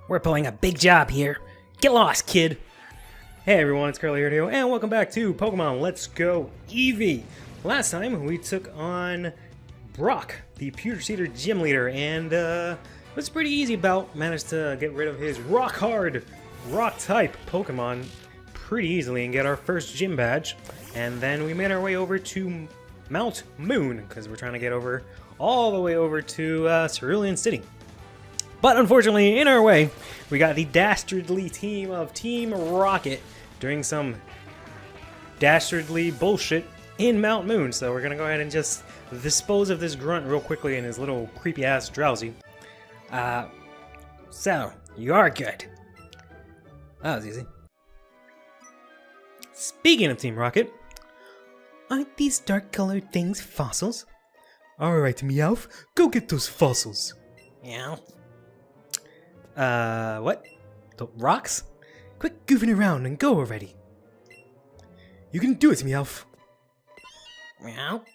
We're pulling a big job here. Get lost, kid. Hey everyone, it's CurlyHairedHero, and welcome back to Pokemon Let's Go Eevee. Last time we took on Brock, the Pewter Cedar Gym Leader, and it was a pretty easy bout. Managed to get rid of his rock-hard, rock-type Pokemon pretty easily and get our first gym badge. And then we made our way over to Mount Moon, because we're trying to get over all the way over to Cerulean City. But unfortunately, in our way, we got the dastardly team of Team Rocket doing some dastardly bullshit in Mount Moon. So we're gonna go ahead and just dispose of this grunt real quickly and his little creepy ass Drowsy. So you are good. That was easy. Speaking of Team Rocket, aren't these dark colored things fossils? Alright, Meowth, go get those fossils. Meow. What? The rocks? Quit goofing around and go already. You can do it, Meowth. Meow.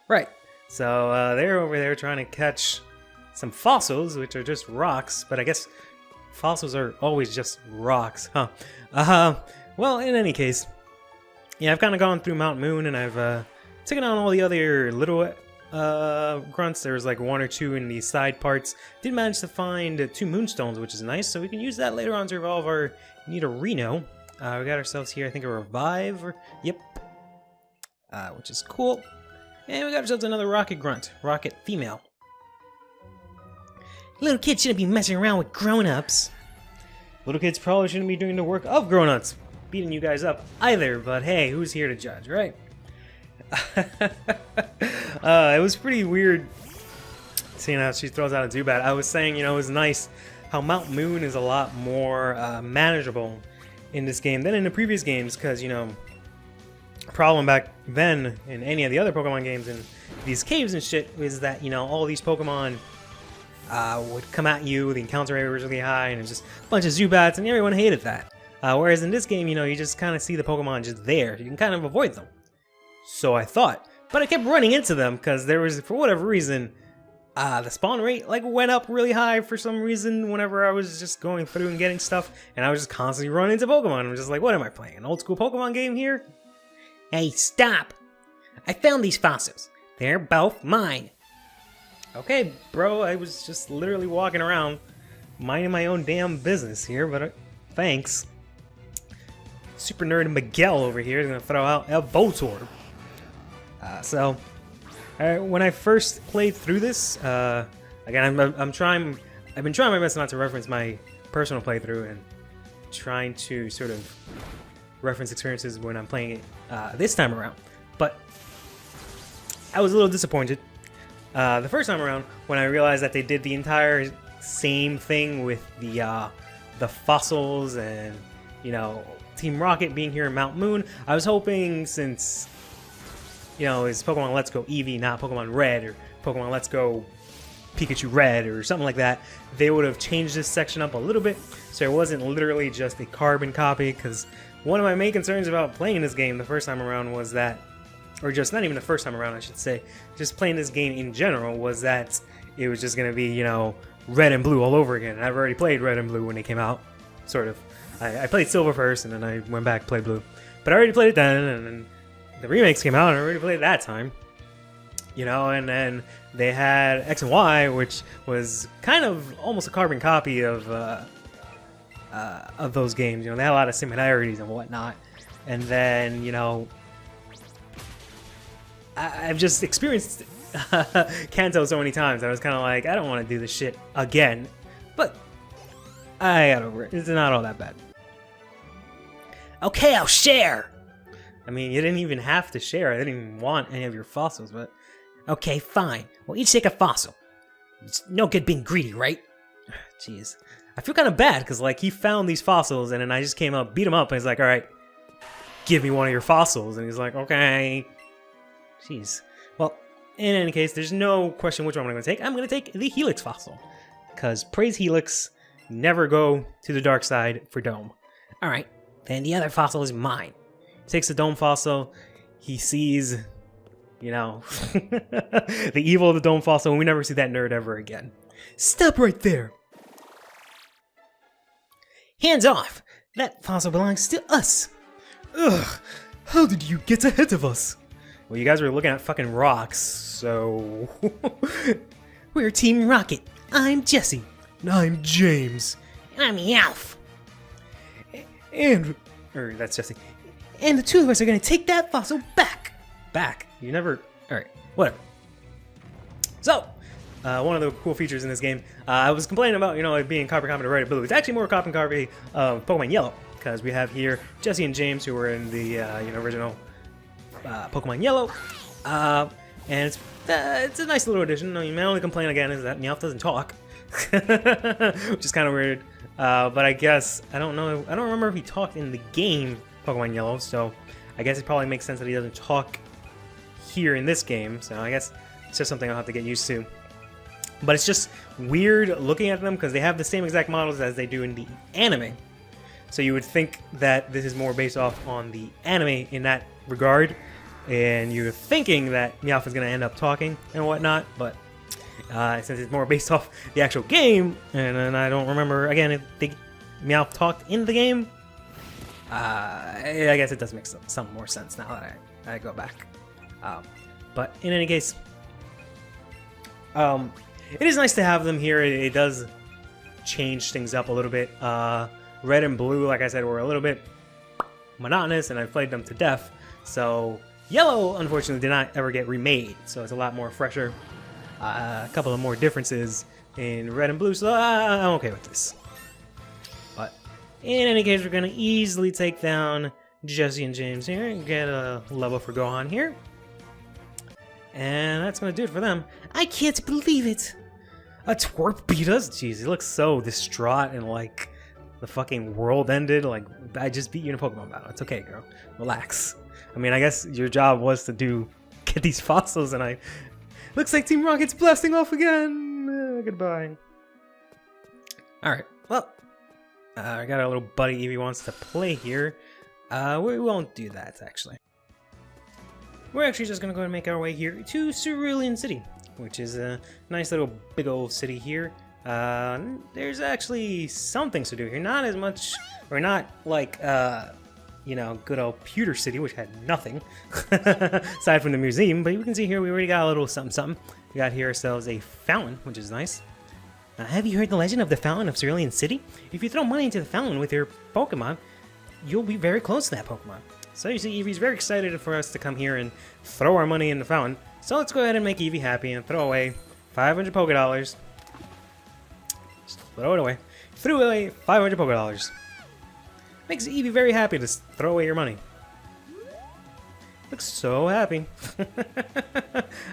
Right. So, they're over there trying to catch some fossils, which are just rocks, but I guess fossils are always just rocks, huh? Well, in any case, yeah, I've kind of gone through Mount Moon, and I've, taken on all the other little grunts. There was like one or two in the side parts. Did manage to find 2 moonstones, which is nice, so we can use that later on to evolve our Nidorino. We got ourselves here, I think, a revive. Yep. Which is cool. And we got ourselves another rocket grunt. Rocket female. Little kids shouldn't be messing around with grown-ups. Little kids probably shouldn't be doing the work of grown-ups. Beating you guys up either, but hey, who's here to judge, right? It was pretty weird seeing how she throws out a Zubat. I was saying, you know, it was nice how Mount Moon is a lot more manageable in this game than in the previous games, because, you know, problem back then in any of the other Pokemon games in these caves and shit is that, you know, all these Pokemon would come at you, the encounter rate was really high, and it was just a bunch of Zubats, and everyone hated that. Whereas in this game, you know, you just kind of see the Pokemon just there. You can kind of avoid them. So I thought. But I kept running into them because there was, for whatever reason, the spawn rate like went up really high for some reason whenever I was just going through and getting stuff. And I was just constantly running into Pokemon. I'm just like, what am I playing? An old school Pokemon game here? Hey, stop! I found these fossils. They're both mine. Okay, bro, I was just literally walking around minding my own damn business here, but thanks. Super nerd Miguel over here is gonna throw out a Voltorb. When I first played through this, again, I've been trying my best not to reference my personal playthrough and trying to sort of reference experiences when I'm playing it this time around. But I was a little disappointed the first time around when I realized that they did the entire same thing with the fossils and, you know, Team Rocket being here in Mount Moon. I was hoping, since, you know, it's Pokemon Let's Go Eevee, not Pokemon Red, or Pokemon Let's Go Pikachu Red, or something like that, they would have changed this section up a little bit, so it wasn't literally just a carbon copy, because one of my main concerns about playing this game the first time around was that, or just not even the first time around, I should say, just playing this game in general, was that it was just going to be, you know, Red and Blue all over again. I've already played Red and Blue when they came out, sort of. I played Silver first, and then I went back and played Blue. But I already played it then, and then the remakes came out, and I already played it that time. You know, and then they had X and Y, which was kind of almost a carbon copy of those games. You know, they had a lot of similarities and whatnot. And then, you know, I've just experienced Kanto so many times, I was kind of like, I don't want to do this shit again. But I got over it. It's not all that bad. Okay, I'll share! I mean, you didn't even have to share. I didn't even want any of your fossils, but... Okay, fine. We'll each take a fossil. It's no good being greedy, right? Jeez. I feel kind of bad, because, like, he found these fossils, and then I just came up, beat him up, and he's like, alright, give me one of your fossils. And he's like, okay. Jeez. Well, in any case, there's no question which one I'm going to take. I'm going to take the Helix fossil. Because praise Helix, never go to the dark side for Dome. Alright, then the other fossil is mine. Takes the Dome fossil, he sees, you know, the evil of the Dome fossil, and we never see that nerd ever again. Stop right there! Hands off! That fossil belongs to us! Ugh! How did you get ahead of us? Well, you guys were looking at fucking rocks, so... We're Team Rocket. I'm Jesse. I'm James. I'm Meowth. That's Jesse. And the two of us are gonna take that fossil back. Back? You never... Alright, whatever. So, one of the cool features in this game, I was complaining about, it being copy to red and blue. It's actually more copy of Pokemon Yellow, because we have here Jesse and James, who were in the original Pokemon Yellow, and it's a nice little addition. My only complaint again is that Meowth doesn't talk, which is kind of weird. But I guess I don't know. I don't remember if he talked in the game Pokemon Yellow, so I guess it probably makes sense that he doesn't talk here in this game. So I guess it's just something I'll have to get used to. But it's just weird looking at them because they have the same exact models as they do in the anime. So you would think that this is more based off on the anime in that regard, and you're thinking that Meowth is going to end up talking and whatnot, but since it's more based off the actual game, and I don't remember, again, if Meowth talked in the game, I guess it does make some more sense now that I go back. But in any case, it is nice to have them here. It does change things up a little bit. Red and blue, like I said, were a little bit monotonous, and I played them to death. So Yellow, unfortunately, did not ever get remade, so it's a lot more fresher. A couple of more differences in red and blue, so I'm okay with this. But in any case, we're going to easily take down Jesse and James here and get a level for Gohan here. And that's going to do it for them. I can't believe it! A twerp beat us? Jeez, he looks so distraught and like the fucking world ended. Like, I just beat you in a Pokemon battle. It's okay, girl. Relax. I mean, I guess your job was to get these fossils, and looks like Team Rocket's blasting off again. Goodbye. Alright, well, I got a little buddy Eevee wants to play here. We won't do that, actually. We're actually just going to go and make our way here to Cerulean City, which is a nice little big old city here. There's actually some things to do here. Not as much, or not like, good old Pewter City, which had nothing aside from the museum. But you can see here we already got a little something. We got here ourselves a fountain, which is nice. Have you heard the legend of the Fountain of Cerulean City? If you throw money into the fountain with your Pokemon, you'll be very close to that Pokemon. So you see, Eevee's very excited for us to come here and throw our money in the fountain. So let's go ahead and make Eevee happy and throw away 500 Pokédollars. Just throw it away. Threw away 500 Pokédollars. Makes Eevee very happy to throw away your money. Looks so happy. I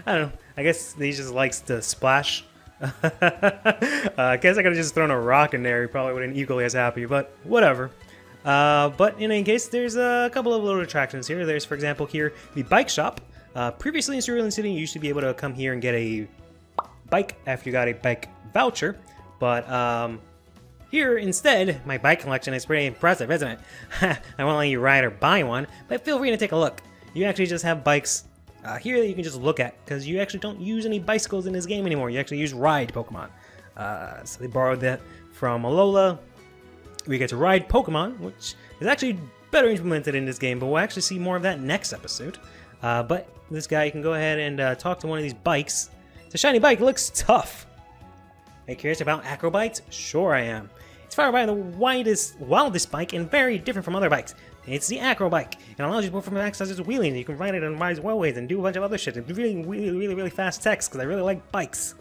don't know. I guess he just likes to splash. I guess I could have just thrown a rock in there. He probably wouldn't equally as happy, but whatever. But in any case, there's a couple of little attractions here. There's, for example, here, the bike shop. Previously in Cerulean City, you used to be able to come here and get a bike after you got a bike voucher. But here, instead, my bike collection is pretty impressive, isn't it? I won't let you ride or buy one, but feel free to take a look. You actually just have bikes here that you can just look at, because you actually don't use any bicycles in this game anymore. You actually use ride Pokemon. So they borrowed that from Alola. We get to ride Pokemon, which is actually better implemented in this game, but we'll actually see more of that next episode. But this guy, you can go ahead and talk to one of these bikes. It's a shiny bike, it looks tough. Are you curious about acrobites? Sure I am. It's powered by the wildest bike and very different from other bikes. It's the acro bike. It allows you to perform acts such as wheeling. You can ride it on wide wellways and do a bunch of other shit. It's really fast text, because I really like bikes.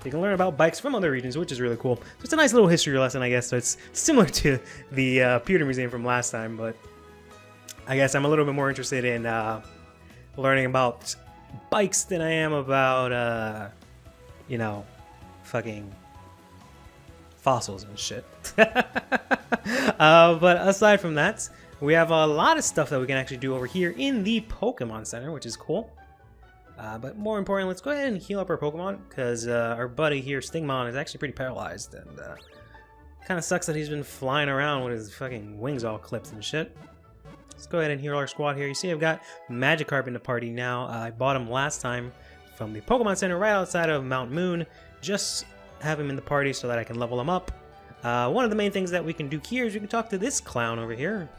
You can learn about bikes from other regions, which is really cool. So it's a nice little history lesson, I guess. So it's similar to the Pewter Museum from last time, but I guess I'm a little bit more interested in learning about bikes than I am about, fucking fossils and shit. But aside from that, we have a lot of stuff that we can actually do over here in the Pokemon Center, which is cool. But more important, let's go ahead and heal up our Pokemon, because our buddy here, Stingmon, is actually pretty paralyzed, and kind of sucks that he's been flying around with his fucking wings all clipped and shit. Let's go ahead and heal our squad here. You see I've got Magikarp in the party now. I bought him last time from the Pokemon Center right outside of Mount Moon. Just have him in the party so that I can level him up. One of the main things that we can do here is we can talk to this clown over here.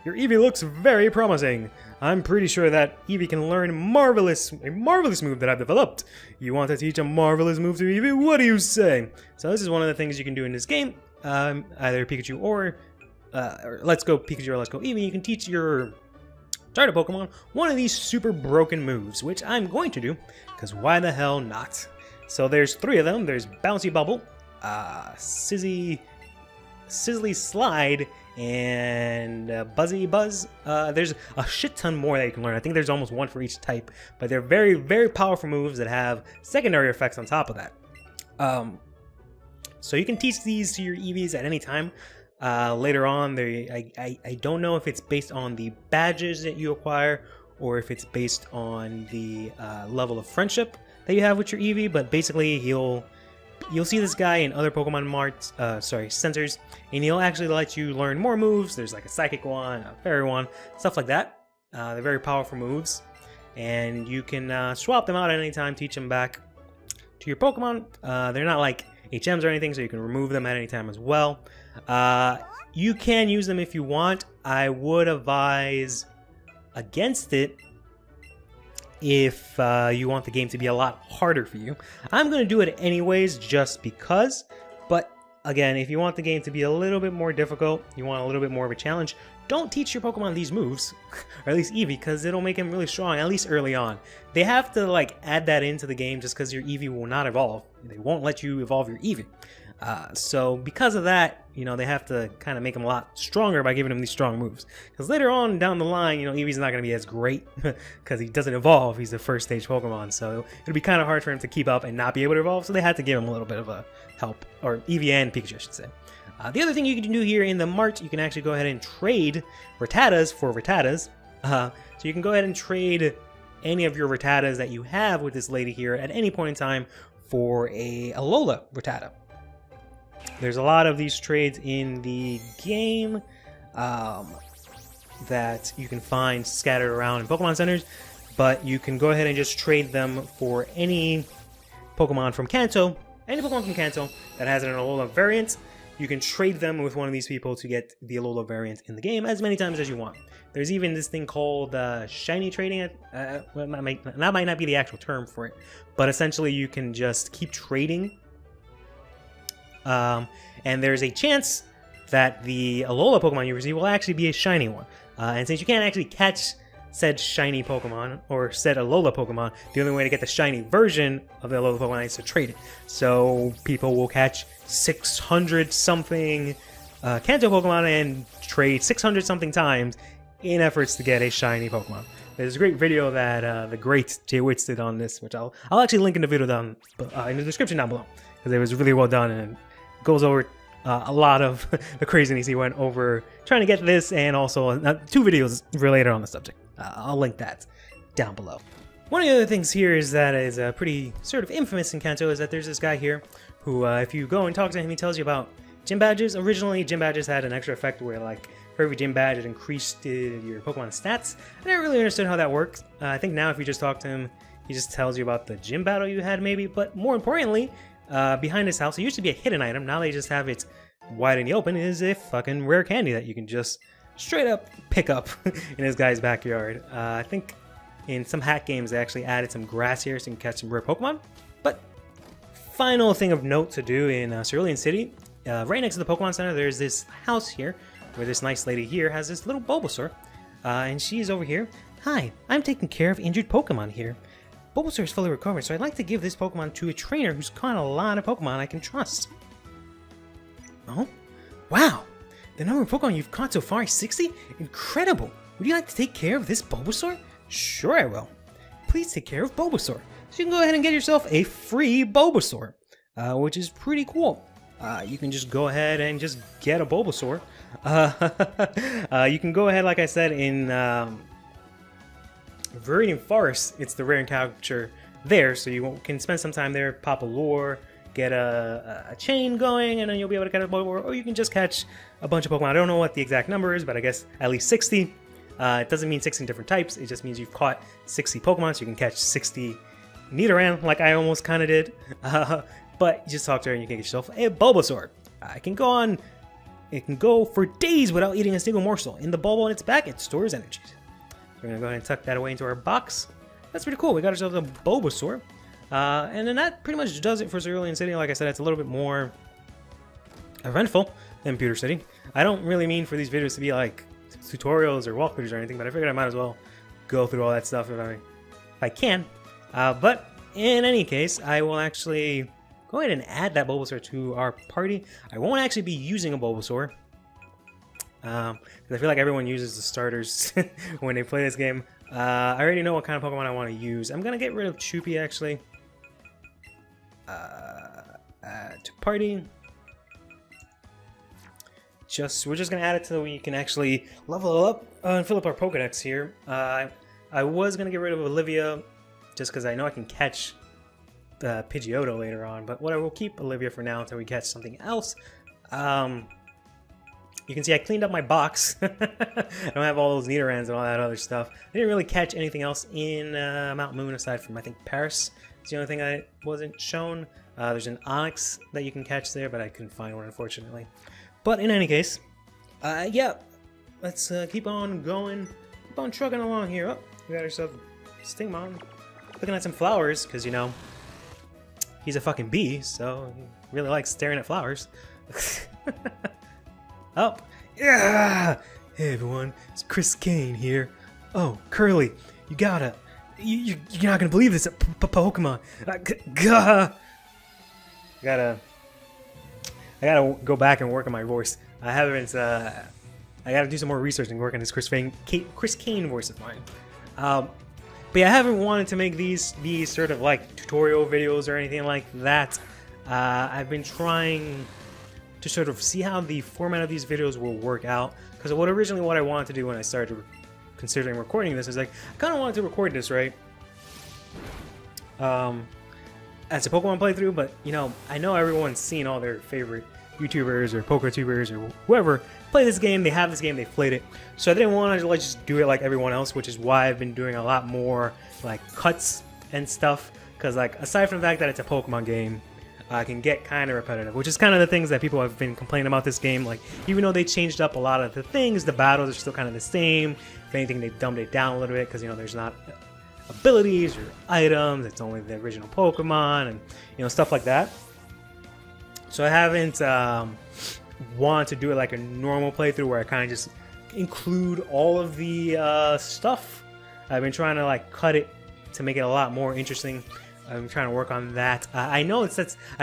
Your Eevee looks very promising. I'm pretty sure that Eevee can learn a marvelous move that I've developed. You want to teach a marvelous move to Eevee? What do you say? So this is one of the things you can do in this game. Either Pikachu or Let's Go Pikachu or Let's Go Eevee. You can teach your starter Pokemon one of these super broken moves, which I'm going to do, because why the hell not? So there's 3 of them. There's Bouncy Bubble, Sizzly Slide, and Buzzy Buzz. There's a shit ton more that you can learn. I think there's almost 1 for each type, but they're very, very powerful moves that have secondary effects on top of that. So you can teach these to your Eevees at any time. Later on, I don't know if it's based on the badges that you acquire or if it's based on the level of friendship that you have with your Eevee, but basically you'll see this guy in other Pokemon centers, and he'll actually let you learn more moves. There's like a Psychic one, a Fairy one, stuff like that. They're very powerful moves, and you can swap them out at any time, teach them back to your Pokemon. They're not like HMs or anything, so you can remove them at any time as well. You can use them if you want. I would advise against it if you want the game to be a lot harder for you. I'm going to do it anyways just because, but again, if you want the game to be a little bit more difficult, you want a little bit more of a challenge, don't teach your Pokemon these moves, or at least Eevee, because it'll make him really strong, at least early on. They have to like add that into the game just because your Eevee will not evolve. They won't let you evolve your Eevee. So because of that, you know, they have to kind of make him a lot stronger by giving him these strong moves. Because later on down the line, you know, Eevee's not going to be as great because he doesn't evolve. He's the first stage Pokemon, so it'll be kind of hard for him to keep up and not be able to evolve. So they had to give him a little bit of a help, or Eevee and Pikachu, I should say. The other thing you can do here in the mart, you can actually go ahead and trade Rattatas for Rattatas. So you can go ahead and trade any of your Rattatas that you have with this lady here at any point in time for a Alola Rattata. There's a lot of these trades in the game that you can find scattered around in Pokemon centers, but you can go ahead and just trade them for any Pokemon from Kanto. Any Pokemon from Kanto that has an Alola variant, you can trade them with one of these people to get the Alola variant in the game as many times as you want. There's even this thing called shiny trading. That might not be the actual term for it, but essentially you can just keep trading. And there's a chance that the Alola Pokemon you receive will actually be a shiny one. And since you can't actually catch said shiny Pokemon or said Alola Pokemon, the only way to get the shiny version of the Alola Pokemon is to trade it. So people will catch 600 something Kanto Pokemon and trade 600 something times in efforts to get a shiny Pokemon. There's a great video that the great TheJwtizz did on this, which I'll actually link in the video down in the description down below, because it was really well done and goes over a lot of the craziness he went over trying to get this, and also 2 videos related on the subject. I'll link that down below. One of the other things here is that is pretty sort of infamous in Kanto is that there's this guy here who, if you go and talk to him, he tells you about gym badges. Originally, gym badges had an extra effect where, like, for every gym badge, it increased your Pokemon stats. I never really understood how that works. I think now if you just talk to him, he just tells you about the gym battle you had, maybe. But more importantly, behind his house, it used to be a hidden item. Now they just have it wide in the open. Is a fucking rare candy that you can just straight up pick up in this guy's backyard. I think in some hack games they actually added some grass here so you can catch some rare Pokemon. But final thing of note to do in Cerulean City, right next to the Pokemon Center, there's this house here where this nice lady here has this little Bulbasaur, and she's over here. Hi, I'm taking care of injured Pokemon here. Bulbasaur is fully recovered, so I'd like to give this Pokemon to a trainer who's caught a lot of Pokemon I can trust. Oh? Wow! The number of Pokemon you've caught so far is 60? Incredible! Would you like to take care of this Bulbasaur? Sure I will. Please take care of Bulbasaur. So you can go ahead and get yourself a free Bulbasaur, which is pretty cool. You can just go ahead and just get a Bulbasaur. You can go ahead, like I said, in Viridian Forest, it's the rare encounter there, so you can spend some time there, pop a lure, get a chain going, and then you'll be able to catch a Bulbasaur, or you can just catch a bunch of Pokemon. I don't know what the exact number is, but I guess at least 60. It doesn't mean 60 different types, it just means you've caught 60 Pokemon, so you can catch 60 Nidorino-man, like I almost kind of did. but you just talk to her and you can get yourself a Bulbasaur. It can go for days without eating a single morsel. In the bulb on its back, it stores energies. So we're gonna go ahead and tuck that away into our box. That's pretty cool. We got ourselves a Bulbasaur. And then that pretty much does it for Cerulean City. Like I said, it's a little bit more eventful than Pewter City. I don't really mean for these videos to be like tutorials or walkthroughs or anything, but I figured I might as well go through all that stuff if I can. But in any case, I will actually go ahead and add that Bulbasaur to our party. I won't actually be using a Bulbasaur, because I feel like everyone uses the starters when they play this game. I already know what kind of Pokemon I want to use. I'm going to get rid of Choopy, actually. To party. We're just going to add it so we can actually level up and fill up our Pokedex here. I was going to get rid of Olivia, just because I know I can catch Pidgeotto later on, but whatever, we'll keep Olivia for now until we catch something else. You can see I cleaned up my box. I don't have all those Nidorans and all that other stuff. I didn't really catch anything else in Mount Moon aside from, I think, Paris. It's the only thing I wasn't shown. There's an Onyx that you can catch there, but I couldn't find one, unfortunately. But in any case, yeah, let's keep on going. Keep on trucking along here. Oh, we got ourselves Stingmon. Looking at some flowers, because, you know, he's a fucking bee, so he really likes staring at flowers. Oh, yeah! Hey everyone, it's Chris Kane here. Oh, Curly, you're not gonna believe this Pokemon. I gotta go back and work on my voice. I haven't, I gotta do some more research and work on this Chris Kane voice of mine. But yeah, I haven't wanted to make these sort of like tutorial videos or anything like that. I've been trying to sort of see how the format of these videos will work out, because originally what I wanted to do when I started considering recording this is like, I kind of wanted to record this, right, as a Pokemon playthrough, but you know, I know everyone's seen all their favorite YouTubers or PokeTubers or whoever play this game, they have this game, they've played it, so I didn't want to like just do it like everyone else, which is why I've been doing a lot more like cuts and stuff, because like aside from the fact that it's a Pokemon game, can get kind of repetitive, which is kind of the things that people have been complaining about this game. Like, even though they changed up a lot of the things, the battles are still kind of the same. If anything, they've dumbed it down a little bit, because, you know, there's not abilities or items, it's only the original Pokemon and, you know, stuff like that. So I haven't wanted to do it like a normal playthrough where I kind of just include all of the stuff. I've been trying to like cut it to make it a lot more interesting. I'm trying to work on that. I know I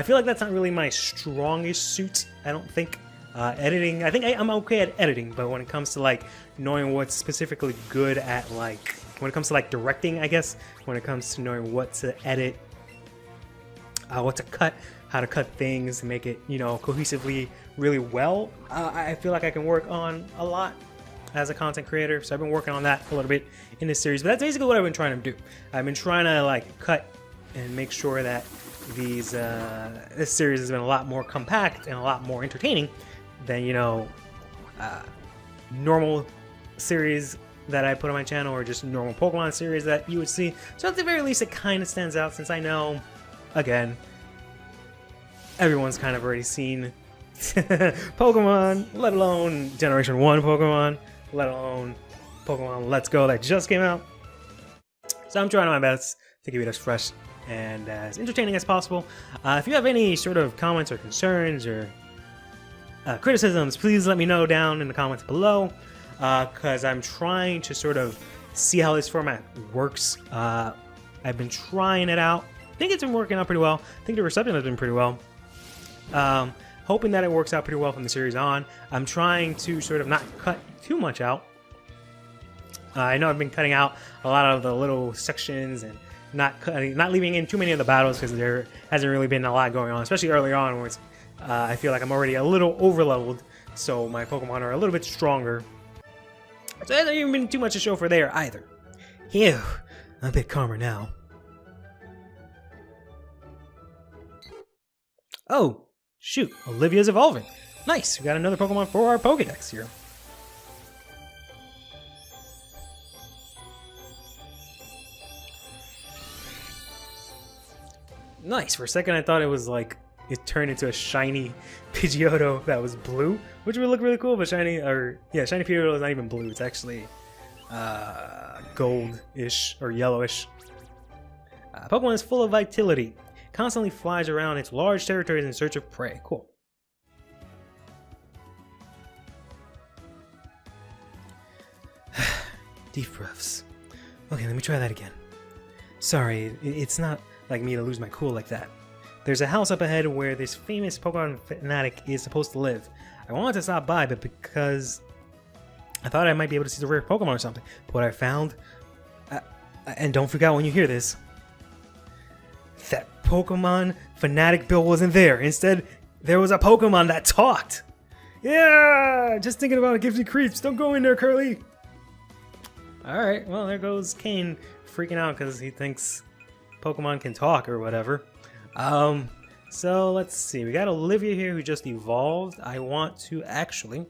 feel like that's not really my strongest suit. I don't think editing. I think I'm okay at editing, but when it comes to like knowing what's specifically good at, like when it comes to like directing, I guess when it comes to knowing what to edit, what to cut, how to cut things, make it, you know, cohesively really well, I feel like I can work on a lot as a content creator. So I've been working on that a little bit in this series, but that's basically what I've been trying to do. I've been trying to like cut and make sure that this series has been a lot more compact and a lot more entertaining than, you know, normal series that I put on my channel, or just normal Pokemon series that you would see. So at the very least, it kind of stands out, since I know, again, everyone's kind of already seen Pokemon, let alone Generation 1 Pokemon, let alone Pokemon Let's Go that just came out. So I'm trying my best to keep it as fresh and as entertaining as possible. If you have any sort of comments or concerns or criticisms, please let me know down in the comments below, because I'm trying to sort of see how this format works. I've been trying it out. I think it's been working out pretty well. I think the reception has been pretty well. Hoping that it works out pretty well from the series on. I'm trying to sort of not cut too much out. I know I've been cutting out a lot of the little sections and not leaving in too many of the battles, because there hasn't really been a lot going on, especially early on, where it's, I feel like I'm already a little over-leveled, so my Pokemon are a little bit stronger. So there hasn't even been too much to show for there either. Phew, I'm a bit calmer now. Oh, shoot, Olivia's evolving. Nice, we got another Pokemon for our Pokedex here. Nice. For a second, I thought it was like it turned into a shiny Pidgeotto that was blue, which would look really cool. But shiny Pidgeotto is not even blue; it's actually gold-ish or yellowish. Pokemon is full of vitality. Constantly flies around its large territories in search of prey. Cool. Deep breaths. Okay, let me try that again. Sorry, it's not like me to lose my cool like that. There's a house up ahead where this famous Pokemon fanatic is supposed to live. I wanted to stop by, but because I thought I might be able to see the rare Pokemon or something. But what I found, and don't freak out when you hear this, that Pokemon fanatic Bill wasn't there. Instead, there was a Pokemon that talked. Yeah, just thinking about it gives me creeps. Don't go in there, Curly. Alright, well, there goes Kane freaking out because he thinks Pokemon can talk or whatever. So let's see. We got Olivia here who just evolved. I want to actually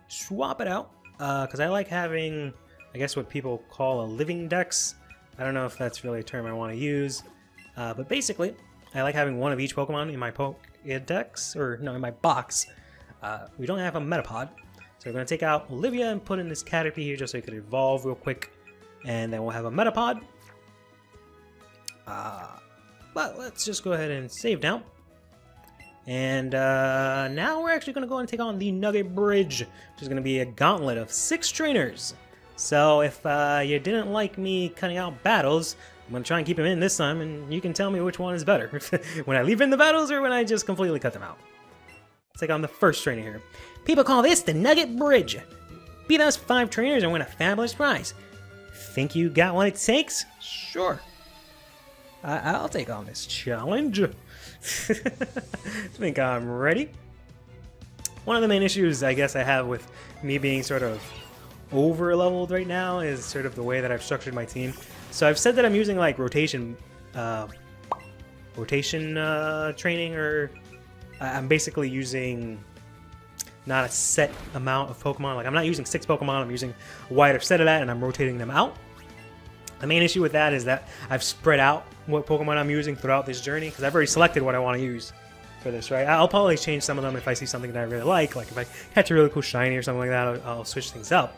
swap it out because I like having, I guess, what people call a living dex. I don't know if that's really a term I want to use, but basically, I like having one of each Pokemon in my Pokédex, or no, in my box. We don't have a Metapod. So we're going to take out Olivia and put in this Caterpie here just so it could evolve real quick. And then we'll have a Metapod. But let's just go ahead and save now. And now we're actually going to go and take on the Nugget Bridge, which is going to be a gauntlet of 6 trainers. So if you didn't like me cutting out battles, I'm going to try and keep them in this time, and you can tell me which one is better. When I leave in the battles or when I just completely cut them out. Let's take on the first trainer here. People call this the Nugget Bridge. Beat us 5 trainers and win a fabulous prize. Think you got what it takes? Sure. I'll take on this challenge. Think I'm ready. One of the main issues I guess I have with me being sort of over-leveled right now is sort of the way that I've structured my team. So I've said that I'm using like rotation training, or I'm basically using not a set amount of Pokemon. Like I'm not using 6 Pokemon, I'm using a wider set of that and I'm rotating them out. The main issue with that is that I've spread out what Pokemon I'm using throughout this journey because I've already selected what I want to use for this, right? I'll probably change some of them if I see something that I really like if I catch a really cool shiny or something like that, I'll switch things up.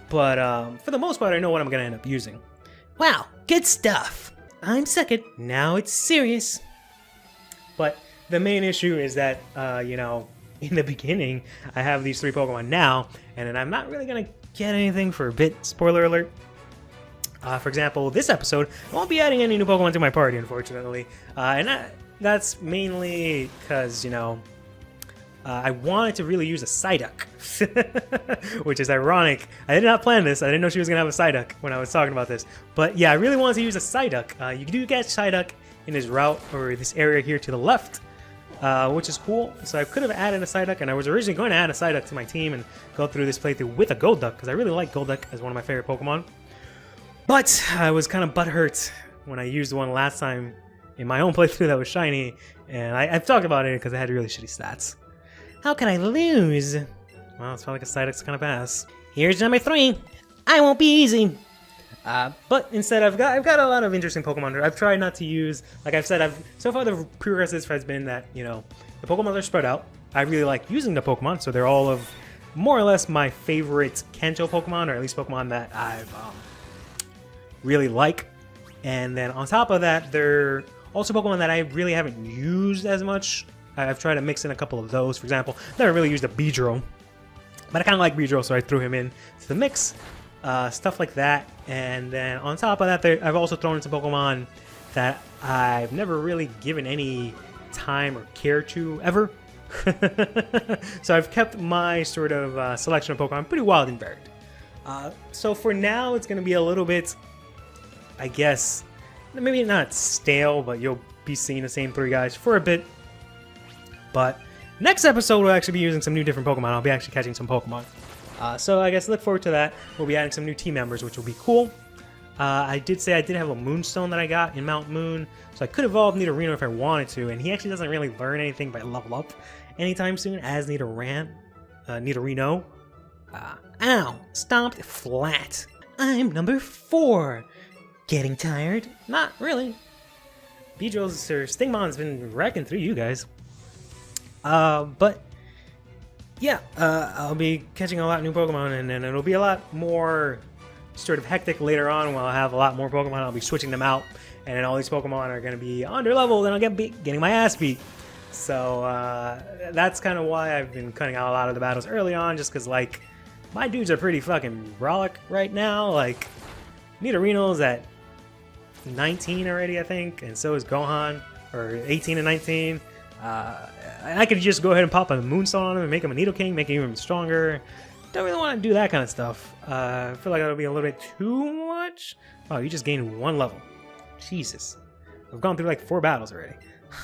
But for the most part, I know what I'm going to end up using. Wow, good stuff. I'm second. Now it's serious. But the main issue is that, you know, in the beginning, I have these 3 Pokemon now, and then I'm not really going to get anything for a bit. Spoiler alert. For example, this episode, I won't be adding any new Pokemon to my party, unfortunately. And that's mainly because, you know, I wanted to really use a Psyduck. Which is ironic. I did not plan this. I didn't know she was going to have a Psyduck when I was talking about this. But yeah, I really wanted to use a Psyduck. You do get Psyduck in this route, or this area here to the left. Which is cool. So I could have added a Psyduck, and I was originally going to add a Psyduck to my team and go through this playthrough with a Golduck, because I really like Golduck as one of my favorite Pokemon. But I was kind of butthurt when I used one last time in my own playthrough that was shiny, and I've talked about it because I had really shitty stats. How can I lose? Well, it's probably like a Psyduck's kind of pass. Here's number 3. I won't be easy. But instead, I've got a lot of interesting Pokemon. I've tried not to use, like I've said, so far the progress has been that, you know, the Pokemon are spread out. I really like using the Pokemon, so they're all of more or less my favorite Kanto Pokemon, or at least Pokemon that I've really like. And then on top of that, they're also Pokemon that I really haven't used as much. I've tried to mix in a couple of those. For example, never really used a Beedrill, but I kind of like Beedrill, so I threw him in to the mix. Stuff like that. And then on top of that, I've also thrown in some Pokemon that I've never really given any time or care to ever. So I've kept my sort of selection of Pokemon pretty wild and varied. So for now, it's going to be a little bit, I guess, maybe not stale, but you'll be seeing the same 3 guys for a bit. But next episode, we'll actually be using some new different Pokemon. I'll be actually catching some Pokemon. So I guess look forward to that. We'll be adding some new team members, which will be cool. I did say I did have a Moonstone that I got in Mount Moon, so I could evolve Nidorino if I wanted to, and he actually doesn't really learn anything by level up anytime soon as Nidorino. Ow! Stomped flat. I'm number 4. Getting tired? Not really. Beedrill's or Stingmon's been wrecking through you guys. But yeah, I'll be catching a lot of new Pokemon, and then it'll be a lot more sort of hectic later on when I'll have a lot more Pokemon. I'll be switching them out, and then all these Pokemon are going to be under leveled, and I'll getting my ass beat. So that's kind of why I've been cutting out a lot of the battles early on, just because like my dudes are pretty fucking brolic right now. Like Nidorino's at 19 already, I think, and so is Gohan, or 18 and 19. I could just go ahead and pop a Moonstone on him and make him a Nidoking, make him even stronger. Don't really want to do that kind of stuff. I feel like that'll be a little bit too much. Oh, you just gained 1 level. Jesus. I've gone through like 4 battles already.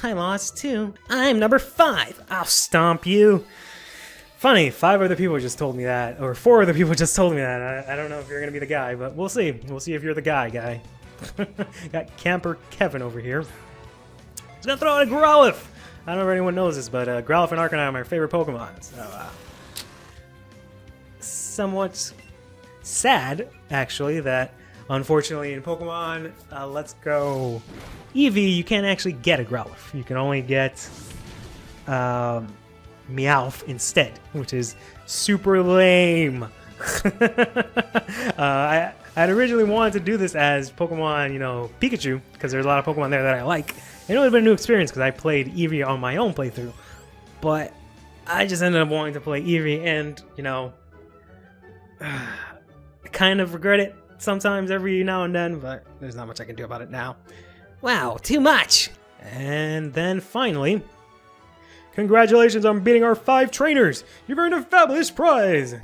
I lost 2. I'm number 5. I'll stomp you. Funny, 5 other people just told me that, or 4 other people just told me that. I don't know if you're going to be the guy, but we'll see. We'll see if you're the guy. Got Camper Kevin over here. He's going to throw out a Growlithe. I don't know if anyone knows this, but Growlithe and Arcanine are my favorite Pokemon. So, somewhat sad, actually, that unfortunately in Pokemon Let's Go Eevee, you can't actually get a Growlithe. You can only get Meowth instead, which is super lame. I had originally wanted to do this as Pokemon, you know, Pikachu, because there's a lot of Pokemon there that I like. It would have been a new experience because I played Eevee on my own playthrough, but I just ended up wanting to play Eevee, and, you know, I kind of regret it sometimes every now and then, but there's not much I can do about it now. Wow, too much! And then finally, congratulations on beating our 5 trainers! You've earned a fabulous prize!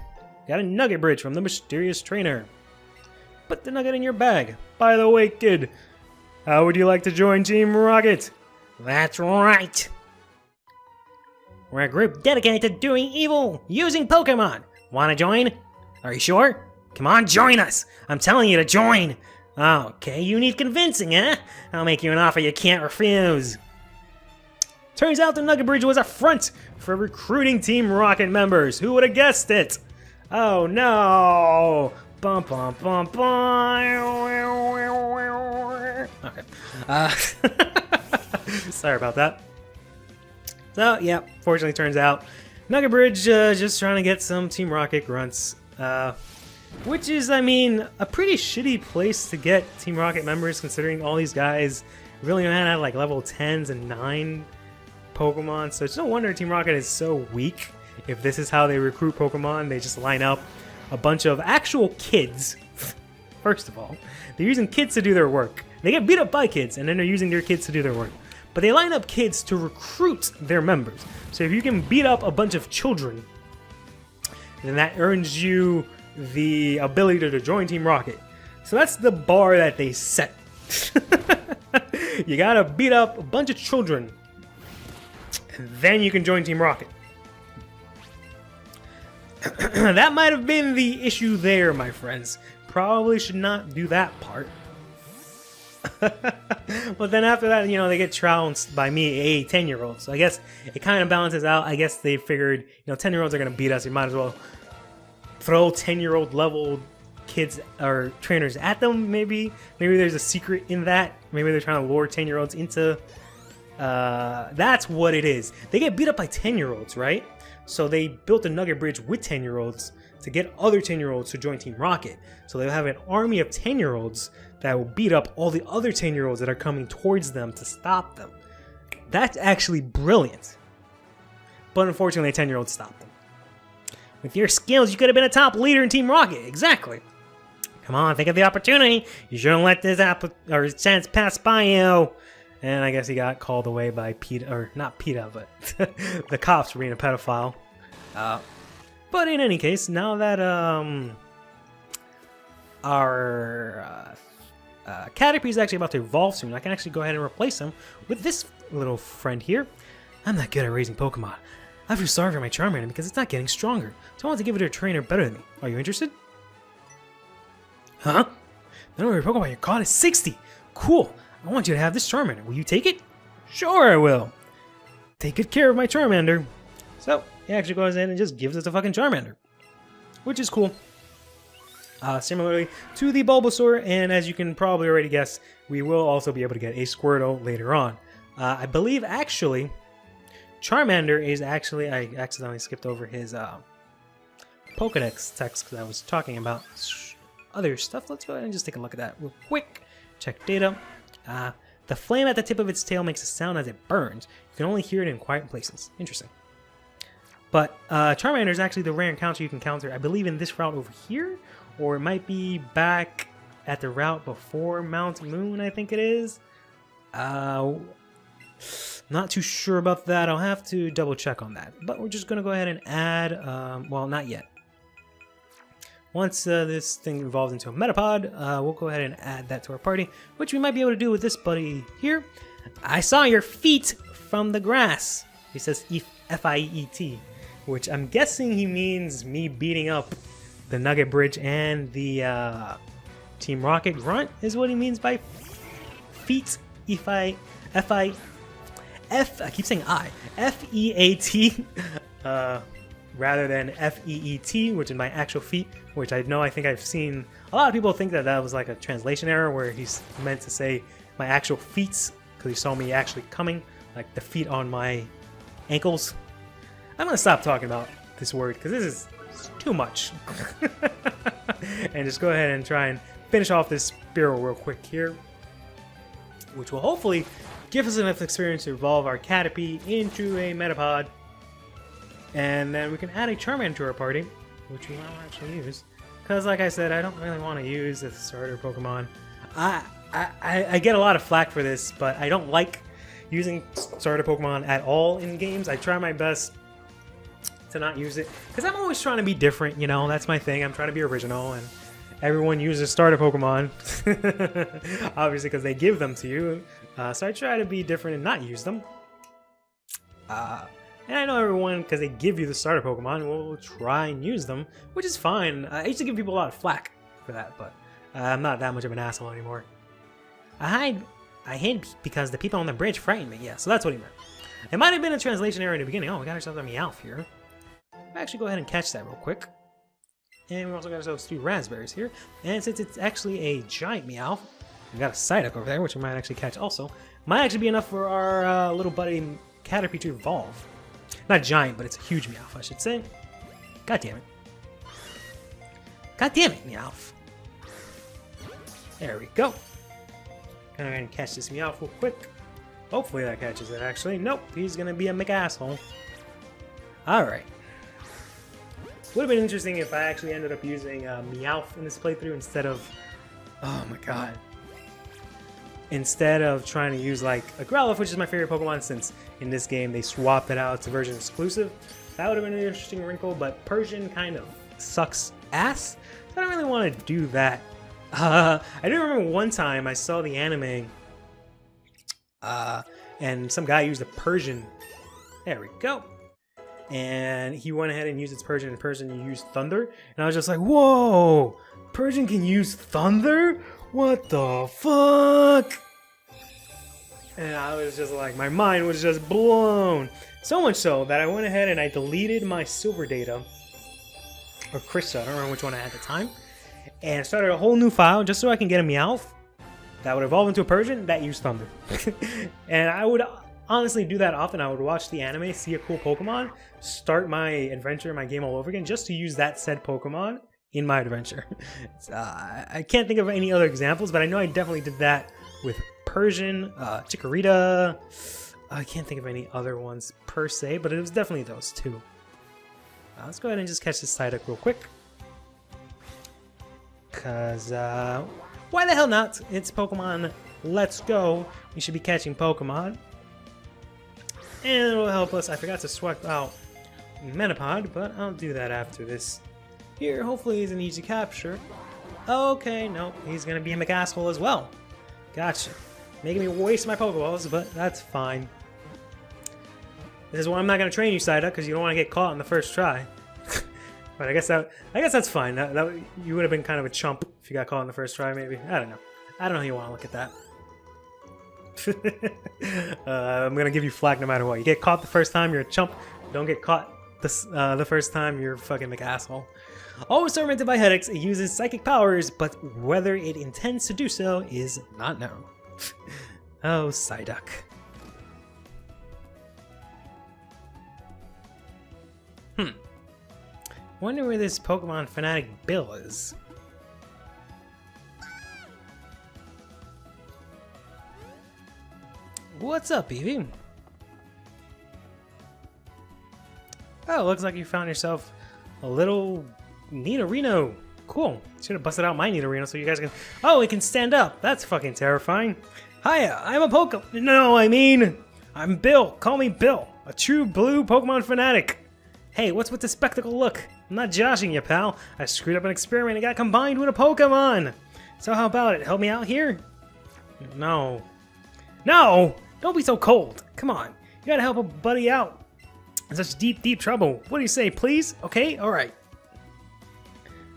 Got a Nugget Bridge from the mysterious trainer. Put the nugget in your bag. By the way, kid, how would you like to join Team Rocket? That's right! We're a group dedicated to doing evil using Pokemon. Wanna join? Are you sure? Come on, join us! I'm telling you to join! Okay, you need convincing, eh? I'll make you an offer you can't refuse. Turns out the Nugget Bridge was a front for recruiting Team Rocket members. Who would have guessed it? Oh no! Bum bum bum bum. Okay. Sorry about that. So, yeah, fortunately turns out Nugget Bridge just trying to get some Team Rocket grunts. Which is, I mean, a pretty shitty place to get Team Rocket members, considering all these guys really only had like level 10s and 9 Pokemon. So it's no wonder Team Rocket is so weak. If this is how they recruit Pokemon, they just line up a bunch of actual kids. First of all, they're using kids to do their work. They get beat up by kids, and then they're using their kids to do their work. But they line up kids to recruit their members. So if you can beat up a bunch of children, then that earns you the ability to join Team Rocket. So that's the bar that they set. You gotta beat up a bunch of children, and then you can join Team Rocket. That might have been the issue there, my friends. Probably should not do that part. But then after that, you know, they get trounced by me, a 10-year-old. So I guess it kind of balances out. I guess they figured, you know, 10-year-olds are going to beat us. You might as well throw 10-year-old level kids or trainers at them, maybe. Maybe there's a secret in that. Maybe they're trying to lure 10-year-olds into... that's what it is. They get beat up by 10-year-olds, right? So they built a Nugget Bridge with 10-year-olds to get other 10-year-olds to join Team Rocket. So they'll have an army of 10-year-olds that will beat up all the other 10-year-olds that are coming towards them to stop them. That's actually brilliant. But unfortunately, 10-year-olds stopped them. With your skills, you could have been a top leader in Team Rocket. Exactly. Come on, think of the opportunity. You shouldn't let this chance pass by you. And I guess he got called away by PETA, or not PETA, but the cops for being a pedophile. But in any case, now that our Caterpie is actually about to evolve soon, I can actually go ahead and replace him with this little friend here. I'm not good at raising Pokemon. I feel sorry for my Charmander because it's not getting stronger, so I want to give it a trainer better than me. Are you interested? Huh? The number of Pokemon you caught is 60. Cool. I want you to have this Charmander. Will you take it? Sure, I will. Take good care of my Charmander. So, he actually goes in and just gives us a fucking Charmander. Which is cool. similarly to the Bulbasaur, and as you can probably already guess, we will also be able to get a Squirtle later on. I believe, actually, Charmander is actually... I accidentally skipped over his Pokedex text because I was talking about other stuff. Let's go ahead and just take a look at that real quick. Check data. The flame at the tip of its tail makes a sound as it burns. You can only hear it in quiet places. Interesting. But Charmander is actually the rare encounter you can counter, I believe, in this route over here, or it might be back at the route before Mount Moon, I think it is. Not too sure about that. I'll have to double check on that. But we're just going to go ahead and add, well, not yet. Once this thing evolves into a Metapod, we'll go ahead and add that to our party, which we might be able to do with this buddy here. I saw your feet from the grass. He says F-I-E-T, which I'm guessing he means me beating up the Nugget Bridge and the Team Rocket Grunt is what he means by feet. I keep saying F-E-A-T, rather than F-E-E-T, which is my actual feet, which I think I've seen a lot of people think that that was like a translation error where he's meant to say my actual feet because he saw me actually coming, like the feet on my ankles. I'm gonna stop talking about this word because this is too much. And just go ahead and try and finish off this Spearow real quick here, which will hopefully give us enough experience to evolve our Caterpie into a Metapod. And then we can add a Charmander to our party, which we won't actually use. Because like I said, I don't really want to use a starter Pokemon. I get a lot of flack for this, but I don't like using starter Pokemon at all in games. I try my best to not use it. Because I'm always trying to be different, you know, that's my thing. I'm trying to be original, and everyone uses starter Pokemon. Obviously, because they give them to you. So I try to be different and not use them. And I know everyone, because they give you the starter Pokemon, will try and use them, which is fine. I used to give people a lot of flack for that, but I'm not that much of an asshole anymore. I hid because the people on the bridge frightened me. Yeah, so that's what he meant. It might have been a translation error in the beginning. Oh, we got ourselves a Meowth here. I'll actually go ahead and catch that real quick. And we also got ourselves 3 raspberries here. And since it's actually a giant Meowth, we got a Psyduck over there, which we might actually catch also. Might actually be enough for our little buddy Caterpie to evolve. Not giant, but it's a huge Meowth, I should say. God damn it. God damn it, Meowth. There we go. Gonna go ahead and catch this Meowth real quick. Hopefully that catches it, actually. Nope, he's gonna be a McAsshole. Alright. Would have been interesting if I actually ended up using Meowth in this playthrough instead of... Oh my god. Instead of trying to use like a Growlithe, which is my favorite Pokemon, since in this game they swapped it out, it's a version exclusive. That would have been an interesting wrinkle, but Persian kind of sucks ass. So I don't really want to do that. I do remember one time I saw the anime, and some guy used a Persian. There we go. And he went ahead and used its Persian, and Persian used Thunder. And I was just like, whoa! Persian can use Thunder? What the fuck? And I was just like, my mind was just blown. So much so that I went ahead and I deleted my silver data, or Krista, I don't remember which one I had at the time, and started a whole new file just so I can get a Meowth that would evolve into a Persian that used Thunder. And I would honestly do that often. I would watch the anime, see a cool Pokemon, start my adventure, my game all over again, just to use that said Pokemon in my adventure. I can't think of any other examples, but I know I definitely did that with Persian, Chikorita. I can't think of any other ones per se, but it was definitely those two. Let's go ahead and just catch this Psyduck real quick. Because, why the hell not? It's Pokemon Let's Go. We should be catching Pokemon. And it'll help us. I forgot to swap out Metapod, but I'll do that after this. Here, hopefully he's an easy capture. Okay, no, he's gonna be a McAsshole as well. Gotcha. Making me waste my Pokeballs, but that's fine. This is why I'm not gonna train you, Psyduck, because you don't want to get caught on the first try. But I guess that's fine. You would have been kind of a chump if you got caught on the first try, maybe. I don't know. I don't know how you want to look at that. I'm gonna give you flack no matter what. You get caught the first time, you're a chump. Don't get caught the first time, you're fucking McAsshole. Always tormented by headaches, it uses psychic powers, but whether it intends to do so is not known. Oh, Psyduck. Wonder where this Pokemon fanatic Bill is. What's up, Eevee? Oh, looks like you found yourself a little Nidorino. Cool. Should have busted out my Nidorino so you guys can... Oh, it can stand up. That's fucking terrifying. Hiya, I'm a Pokemon... No, I mean... I'm Bill. Call me Bill. A true blue Pokemon fanatic. Hey, what's with the spectacle look? I'm not joshing you, pal. I screwed up an experiment and got combined with a Pokemon. So how about it? Help me out here? No. No! Don't be so cold. Come on. You gotta help a buddy out. In such deep, deep trouble. What do you say, please? Okay? Alright.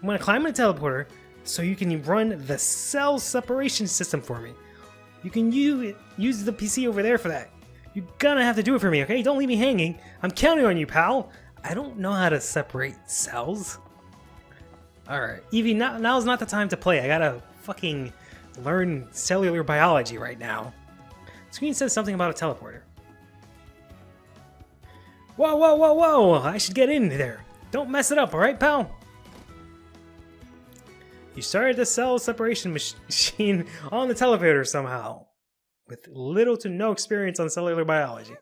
I'm gonna climb in a teleporter so you can run the cell separation system for me. You can use the PC over there for that. You're gonna have to do it for me, okay? Don't leave me hanging. I'm counting on you, pal. I don't know how to separate cells. Alright. Eevee, now's not the time to play. I gotta fucking learn cellular biology right now. The screen says something about a teleporter. Whoa, whoa, whoa, whoa! I should get in there. Don't mess it up, alright, pal? You started the cell separation machine on the teleporter somehow, with little to no experience on cellular biology.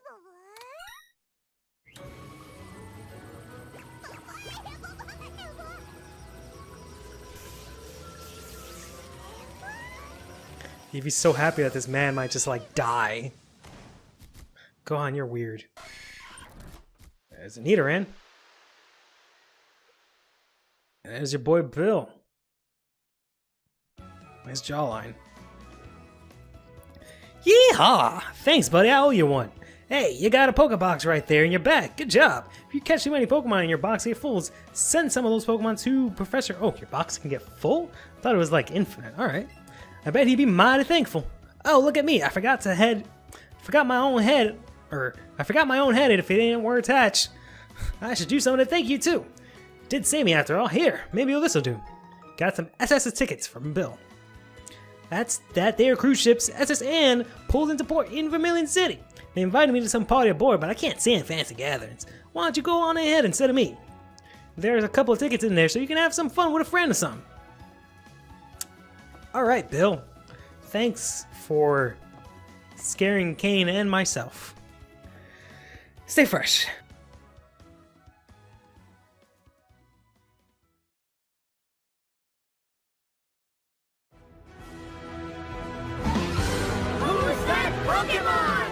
Eevee's so happy that this man might just, like, die. Go on, you're weird. There's a Nidoran. And there's your boy Bill. Nice jawline. Yeehaw! Thanks, buddy, I owe you one. Hey, you got a Pokebox right there in your bag. Good job. If you catch too many Pokemon in your box get full, send some of those Pokemon to Professor Oak. Your box can get full? I thought it was, like, infinite. Alright. I bet he'd be mighty thankful. Oh, look at me! I forgot my own head if it ain't were attached. I should do something to thank you too. Did save me after all. Here, maybe this'll do. Got some SS tickets from Bill. That there cruise ship's SS Anne pulled into port in Vermilion City. They invited me to some party aboard, but I can't stand fancy gatherings. Why don't you go on ahead instead of me? There's a couple of tickets in there so you can have some fun with a friend or something. Alright, Bill. Thanks for scaring Kane and myself. Stay fresh. Who's that Pokémon?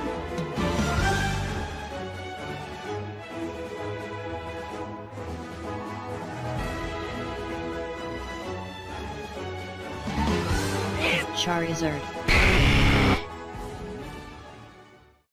Charizard.